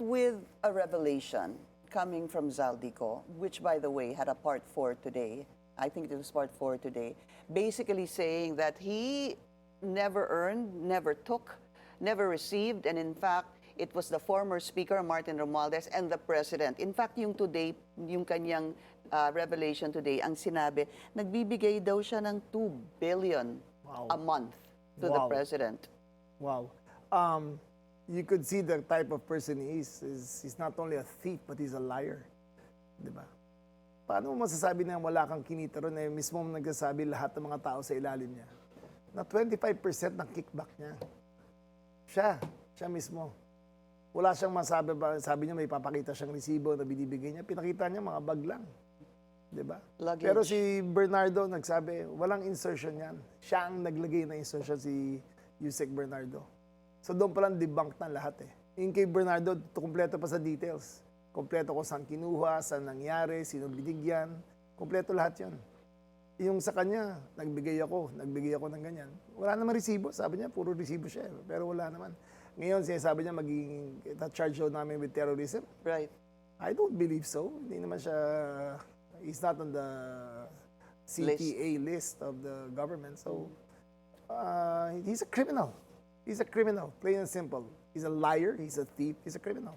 with a revelation coming from Zaldico, which, by the way, had a part 4 today. I think it was part 4 today, basically saying that he never earned, never took, never received, and in fact, it was the former Speaker, Martin Romualdez, and the President. In fact, yung today, yung kanyang revelation today, ang sinabi, nagbibigay daw siya ng 2 billion a month to the President. Wow. You could see the type of person he is. He's not only a thief, but he's a liar. Diba? Paano mo masasabi na wala kang kinita ron eh, mismo nagsasabi lahat ng mga tao sa ilalim niya? Na 25% ng kickback niya. Siya mismo. Wala siyang masabi ba, sabi niya may papakita siyang resibo na binibigay niya, pinakita niya mga bag lang. Diba? Luggage. Pero si Bernardo nagsabi, walang insertion yan. Siya ang naglagay ng insertion, si Yusek Bernardo. So doon palang debunk na lahat eh. Yung kay Bernardo, kumpleto pa sa details. Kumpleto ko saan kinuha, saan nangyari, sino binigyan. Kumpleto lahat yun. Yung sa kanya, nagbigay ako ng ganyan. Wala naman resibo. Sabi niya, puro resibo siya. Pero wala naman. Ngayon, sinasabi niya, magiging charge daw namin with terrorism. Right. I don't believe so. Hindi naman siya, he's not on the CTA list of the government. So, he's a criminal. He's a criminal, plain and simple. He's a liar, he's a thief, he's a criminal.